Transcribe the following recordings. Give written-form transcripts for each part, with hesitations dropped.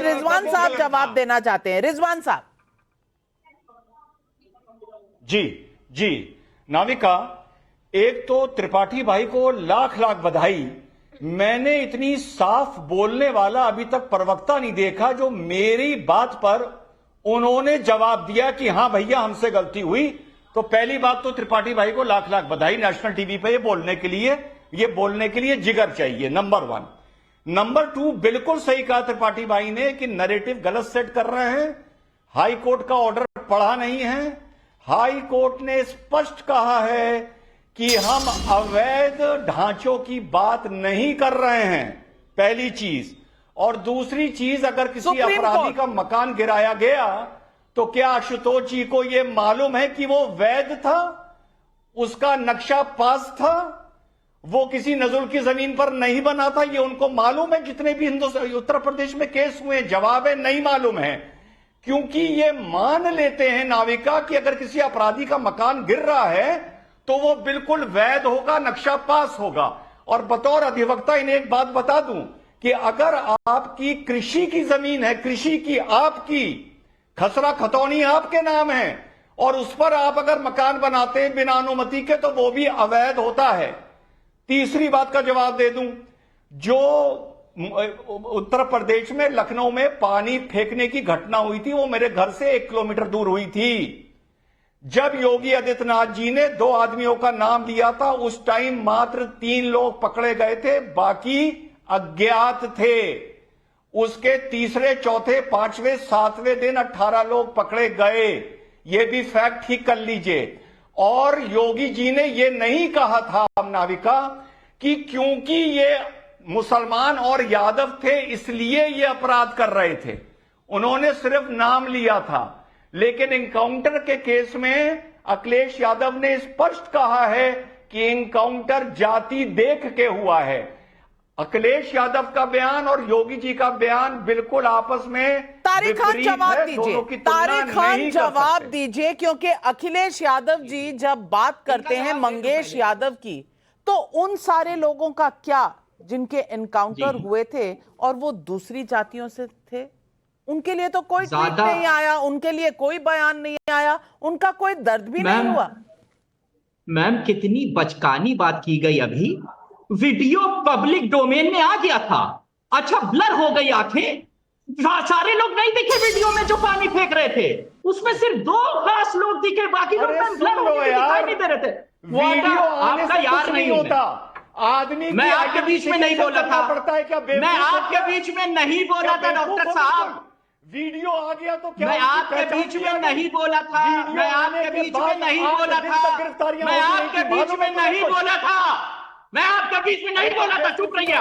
रिजवान साहब जवाब देना चाहते हैं। रिजवान साहब। जी जी नाविका, एक तो त्रिपाठी भाई को लाख लाख बधाई। मैंने इतनी साफ बोलने वाला अभी तक प्रवक्ता नहीं देखा जो मेरी बात पर उन्होंने जवाब दिया कि हां भैया हमसे गलती हुई। तो पहली बात तो त्रिपाठी भाई को लाख लाख बधाई, नेशनल टीवी पे ये बोलने के लिए जिगर चाहिए, नंबर 1। नंबर 2, बिल्कुल सही कहा त्रिपाठी भाई ने कि नैरेटिव गलत सेट कर रहे हैं। हाई कोर्ट का ऑर्डर पढ़ा नहीं है। हाई कोर्ट ने स्पष्ट कहा है कि हम अवैध ढांचों की बात नहीं कर रहे हैं, पहली चीज। और दूसरी चीज, अगर किसी अपराधी का मकान गिराया गया तो क्या आशुतोष जी को यह मालूम है कि वो वैध था, उसका नक्शा पास था, वो किसी नजुल की जमीन पर नहीं बना था? ये उनको मालूम है? जितने भी उत्तर प्रदेश में केस हुए, जवाब है नहीं मालूम है। क्योंकि ये मान लेते हैं नाविका कि अगर किसी अपराधी का मकान गिर रहा है तो वो बिल्कुल वैध होगा, नक्शा पास होगा। और बतौर अधिवक्ता इन्हें एक बात बता दूं कि अगर आपकी कृषि की जमीन है, कृषि की आपकी खसरा खतौनी आपके नाम है, और उस पर आप अगर मकान बनाते हैं बिना अनुमति के, तो वो भी अवैध होता है। तीसरी बात का जवाब दे दूं, जो उत्तर प्रदेश में लखनऊ में पानी फेंकने की घटना हुई थी, वो मेरे घर से 1 किलोमीटर दूर हुई थी। जब योगी आदित्यनाथ जी ने 2 आदमियों का नाम लिया था, उस टाइम मात्र 3 लोग पकड़े गए थे, बाकी अज्ञात थे। उसके तीसरे, चौथे, 5वें, 7वें दिन 18 लोग पकड़े गए। यह भी फैक्ट ठीक कर लीजिए। और योगी जी ने यह नहीं कहा था नाविका कि क्योंकि ये मुसलमान और यादव थे इसलिए ये अपराध कर रहे थे। उन्होंने सिर्फ नाम लिया था। लेकिन इनकाउंटर के केस में अखिलेश यादव ने स्पष्ट कहा है कि इनकाउंटर जाति देख के हुआ है। अखिलेश यादव का बयान और योगी जी का बयान बिल्कुल आपस में तारिक खान जवाब दीजिए, तारिक खान जवाब दीजिए, क्योंकि अखिलेश यादव जी जब बात करते हैं मंगेश यादव की, तो उन सारे लोगों का क्या जिनके एनकाउंटर हुए थे और वो दूसरी जातियों से थे, उनके लिए तो कोई ट्वीट नहीं आया, उनके लिए कोई बयान नहीं आया, उनका कोई दर्द भी नहीं हुआ। मैम कितनी बचकानी बात की गई। अभी वीडियो पब्लिक डोमेन में आ गया था। अच्छा, ब्लर हो गई आंखें, सारे लोग नहीं दिखे वीडियो में जो पानी फेंक रहे थे। उसमें सिर्फ 2 खास लोग दिखे, बाकी लोग ब्लर हो गए, दिखाई नहीं दे रहे थे। वीडियो आपका यार नहीं होता आदमी। मैं आपके बीच में नहीं बोला था, मैं आपके बीच में नहीं बोला था डॉक्टर साहब। वीडियो आ गया तो क्या? मैं आपके बीच में नहीं बोला था, मैं आपके बीच में नहीं बोला था, मैं आपके बीच में नहीं बोला था, मैं आपके बीच में नहीं बोला था। चुप रहिए।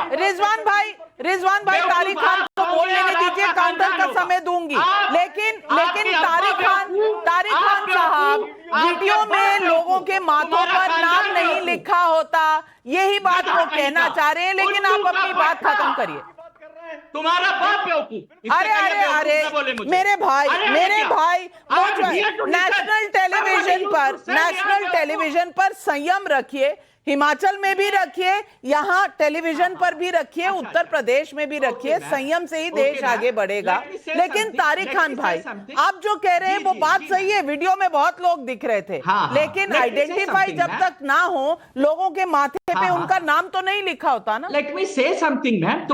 रिजवान भाई तारिक खान को बोलने दीजिए, काउंटर का समय दूंगी। लेकिन तारिक खान साहब, वीडियो में लोगों के माथों पर नाम नहीं लिखा होता, यही बात वो कहना चाह रहे हैं, लेकिन आप अपनी बात खत्म करिए। तुम्हारा बाप बेवकूफ। अरे मेरे भाई नेशनल टेलीविजन पर संयम रखिए, हिमाचल में भी रखिए, यहाँ टेलीविजन पर भी रखिए, उत्तर प्रदेश में भी रखिए। संयम से ही देश आगे बढ़ेगा। लेकिन तारिक खान भाई, आप जो कह रहे हैं वो बात सही है, वीडियो में बहुत लोग दिख रहे थे, लेकिन आइडेंटिफाई जब तक ना हो, लोगों के माथे पे उनका नाम तो नहीं लिखा होता ना। Let me say something ma'am.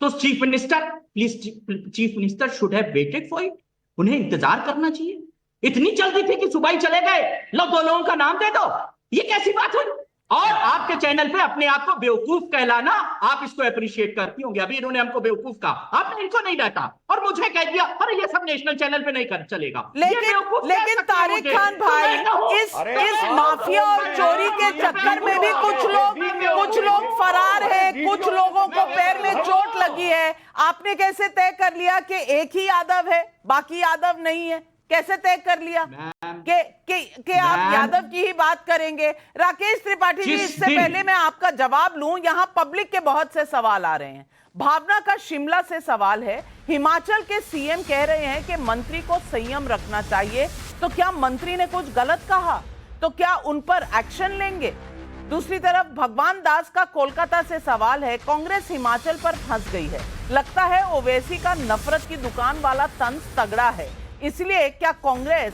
तो chief minister should have waited for it. उन्हें इंतजार करना चाहिए। इतनी जल्दी थी कि सुबह ही चले गए, लो 2 लोगों का नाम दे दो, ये कैसी बात हुई? और आपके चैनल पे अपने आप को बेवकूफ कहलाना, आप इसको अप्रिशिएट करती होंगे। अभी इन्होंने हमको बेवकूफ कहा, आपने इनको नहीं डांटा और मुझे कह दिया अरे ये सब नेशनल चैनल पे नहीं चलेगा। लेकिन तारिक खान भाई, इस माफिया और चोरी के चक्कर में भी कुछ लोग फरार हैं, कुछ लोगों को पैर में चोट लगी है। आपने कैसे तय कर लिया कि एक ही यादव है, बाकी यादव नहीं है? कैसे तय कर लिया कि आप यादव की ही बात करेंगे? राकेश त्रिपाठी जी, इससे पहले मैं आपका जवाब लूं, यहां पब्लिक के बहुत से सवाल आ रहे हैं। भावना का शिमला से सवाल है, हिमाचल के सीएम कह रहे हैं कि मंत्री को संयम रखना चाहिए, तो क्या मंत्री ने कुछ गलत कहा? तो क्या उन पर एक्शन लेंगे? दूसरी तरफ भगवान दास का कोलकाता से सवाल है, कांग्रेस हिमाचल पर फंस गई है। लगता है ओवैसी का नफरत की दुकान वाला तंज तगड़ा है, इसलिए क्या कांग्रेस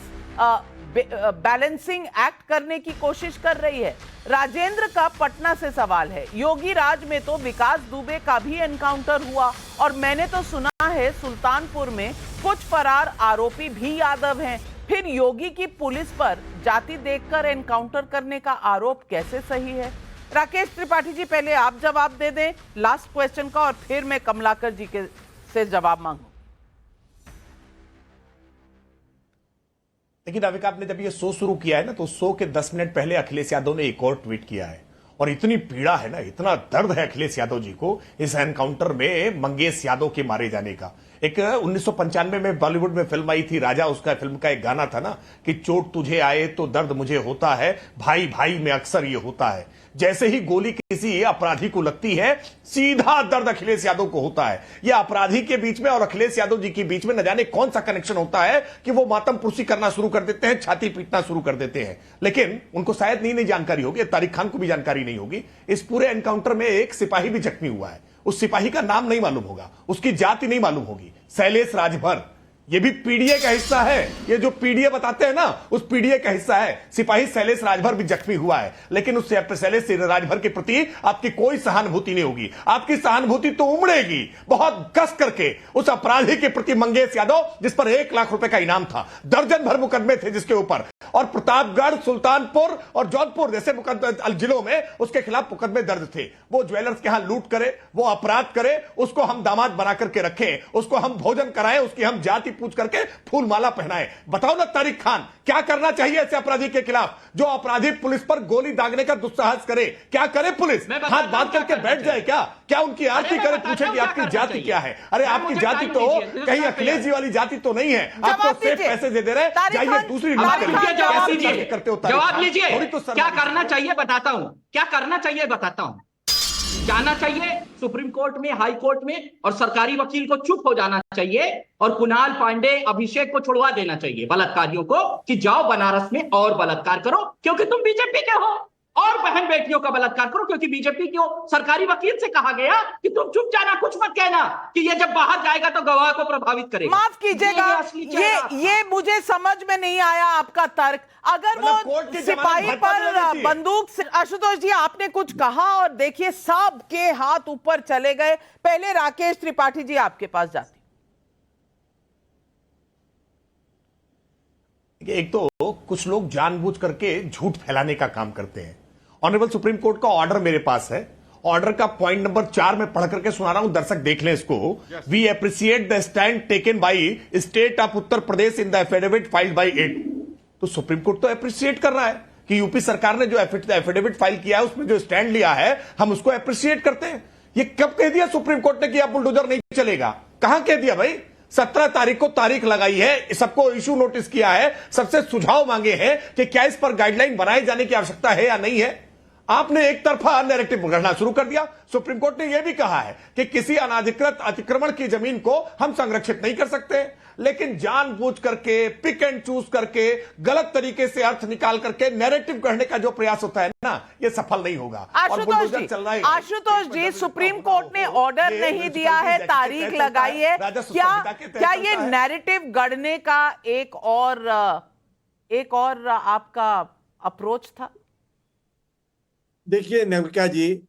बैलेंसिंग एक्ट करने की कोशिश कर रही है। राजेंद्र का पटना से सवाल है, योगी राज में तो विकास दुबे का भी एनकाउंटर हुआ और मैंने तो सुना है सुल्तानपुर में कुछ फरार आरोपी भी यादव हैं। फिर योगी की पुलिस पर जाति देखकर एनकाउंटर करने का आरोप कैसे सही है। राकेश त्रिपाठी जी, पहले आप जवाब दे दें लास्ट क्वेश्चन का और फिर मैं कमलाकर जी के से जवाब मांगू। लेकिन नाविका, आपने जब ये शो शुरू किया है ना, तो शो के 10 मिनट पहले अखिलेश यादव ने एक और ट्वीट किया है और इतनी पीड़ा है ना, इतना दर्द है अखिलेश यादव जी को इस एनकाउंटर में मंगेश यादव के मारे जाने का। एक 1995 में बॉलीवुड में फिल्म आई थी राजा, उसका फिल्म का एक गाना था ना कि चोट तुझे आए तो दर्द मुझे होता है, भाई भाई में अक्सर ये होता है। जैसे ही गोली किसी अपराधी को लगती है, सीधा दर्द अखिलेश यादव को होता है। यह अपराधी के बीच में और अखिलेश यादव जी के बीच में न जाने कौन सा कनेक्शन होता है कि वो मातम पुरसी करना शुरू कर देते हैं, छाती पीटना शुरू कर देते हैं। लेकिन उनको शायद नहीं जानकारी होगी, तारिक खान को भी जानकारी नहीं होगी, इस पूरे एनकाउंटर में एक सिपाही भी जख्मी हुआ है। उस सिपाही का नाम नहीं मालूम होगा, उसकी जाति नहीं मालूम होगी, शैलेश राजभर। ये भी पीडीए का हिस्सा है, ये जो पीडीए बताते हैं ना, उस पीडीए का हिस्सा है। सिपाही शैलेश राजभर भी जख्मी हुआ है, लेकिन उस शैलेश राजभर के प्रति आपकी कोई सहानुभूति नहीं होगी। आपकी सहानुभूति तो उमड़ेगी बहुत कस करके उस अपराधी के प्रति मंगेश यादव, जिस पर 1 लाख रुपए का इनाम था, दर्जन भर मुकदमे थे जिसके ऊपर, और प्रतापगढ़, सुल्तानपुर और जौनपुर जैसे जिलों में उसके खिलाफ मुकदमे दर्ज थे। वो ज्वेलर्स के यहां लूट करे, वो अपराध करे, उसको हम दामाद बना करके रखें, उसको हम भोजन कराएं, उसकी हम जाति पूछ करके फूल माला पहनाएं। बताओ ना तारिक खान, क्या करना चाहिए ऐसे अपराधी के खिलाफ? जो अपराधी पुलिस पर गोली दागने का दुस्साहस करे, क्या करे पुलिस? हाथ बांध करके बैठ जाए क्या? क्या उनकी आरती करे, पूछे कि आपकी जाति क्या है? अरे आपकी जाति तो कहीं अखिलेश जी वाली जाति तो नहीं है। आपको सिर्फ पैसे दे रहे, जाइए दूसरी लूट करिए। जवाब लीजिए, क्या करना चाहिए बताता हूं, क्या करना चाहिए बताता हूं। जाना चाहिए सुप्रीम कोर्ट में, हाई कोर्ट में, और सरकारी वकील को चुप हो जाना चाहिए और कुणाल पांडे, अभिषेक को छुड़वा देना चाहिए बलात्कारियों को कि जाओ बनारस में और बलात्कार करो, क्योंकि तुम बीजेपी के हो, और बहन बेटियों का बलात्कार करो क्योंकि बीजेपी की हो। सरकारी वकील से कहा गया कि तुम चुप जाना, कुछ मत कहना कि ये जब बाहर जाएगा तो गवाह को प्रभावित करेगा। माफ कीजिएगा, ये मुझे समझ में नहीं आया आपका तर्क। अगर वो सिपाही पर बंदूक से, आशुतोष जी आपने कुछ कहा और देखिए सब के हाथ ऊपर चले गए। पहले राकेश त्रिपाठी जी आपके पास जाती। एक तो कुछ लोग जानबूझ करके झूठ फैलाने का काम करते हैं। ऑनरेबल सुप्रीम कोर्ट का ऑर्डर मेरे पास है, ऑर्डर का पॉइंट नंबर 4 में पढ़ करके सुना रहा हूं, दर्शक देख लें इसको। We appreciate the stand taken by state of Uttar Pradesh in the affidavit filed by it. तो सुप्रीम कोर्ट तो अप्रिशिएट कर रहा है कि यूपी सरकार ने जो एफिडेविट फाइल किया है, उसमें जो स्टैंड लिया है, हम उसको अप्रिशिएट करते हैं। ये कब कह दिया सुप्रीम कोर्ट ने कि अब बुलडोजर नहीं चलेगा? कहां कह दिया भाई? 17 तारीख को तारीख लगाई है, सबको इशू नोटिस किया है, सबसे सुझाव मांगे हैं कि क्या इस पर गाइडलाइन बनाए जाने की आवश्यकता है या नहीं है। आपने एक तरफा नैरेटिव गढ़ना शुरू कर दिया। सुप्रीम कोर्ट ने यह भी कहा है कि किसी अनाधिकृत अतिक्रमण की जमीन को हम संरक्षित नहीं कर सकते, लेकिन जानबूझ करके, पिक एंड चूज करके, गलत तरीके से अर्थ निकाल करके नैरेटिव गढ़ने का जो प्रयास होता है ना, यह सफल नहीं होगा। आशुतोष जी, सुप्रीम कोर्ट ने ऑर्डर नहीं दिया है, तारीख लगाई है, क्या ये नैरेटिव गढ़ने का एक और आपका अप्रोच था? देखिए नविका जी,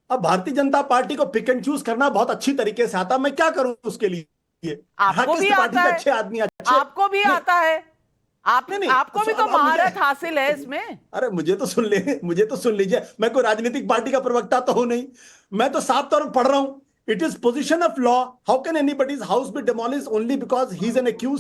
अब भारतीय जनता पार्टी को पिक एंड चूज करना बहुत अच्छी तरीके से आता, मैं क्या करूं उसके लिए? आपको भी आता है, अच्छे आदमी अच्छे, आपको भी आता है, आपको भी तो महारत हासिल है इसमें। अरे मुझे तो सुन लीजिए, मैं कोई राजनीतिक पार्टी का प्रवक्ता तो हूं नहीं, मैं तो साफ तौर पर पढ़ रहा हूं। It is position of law, how can anybody's house be demolished only because he is an accused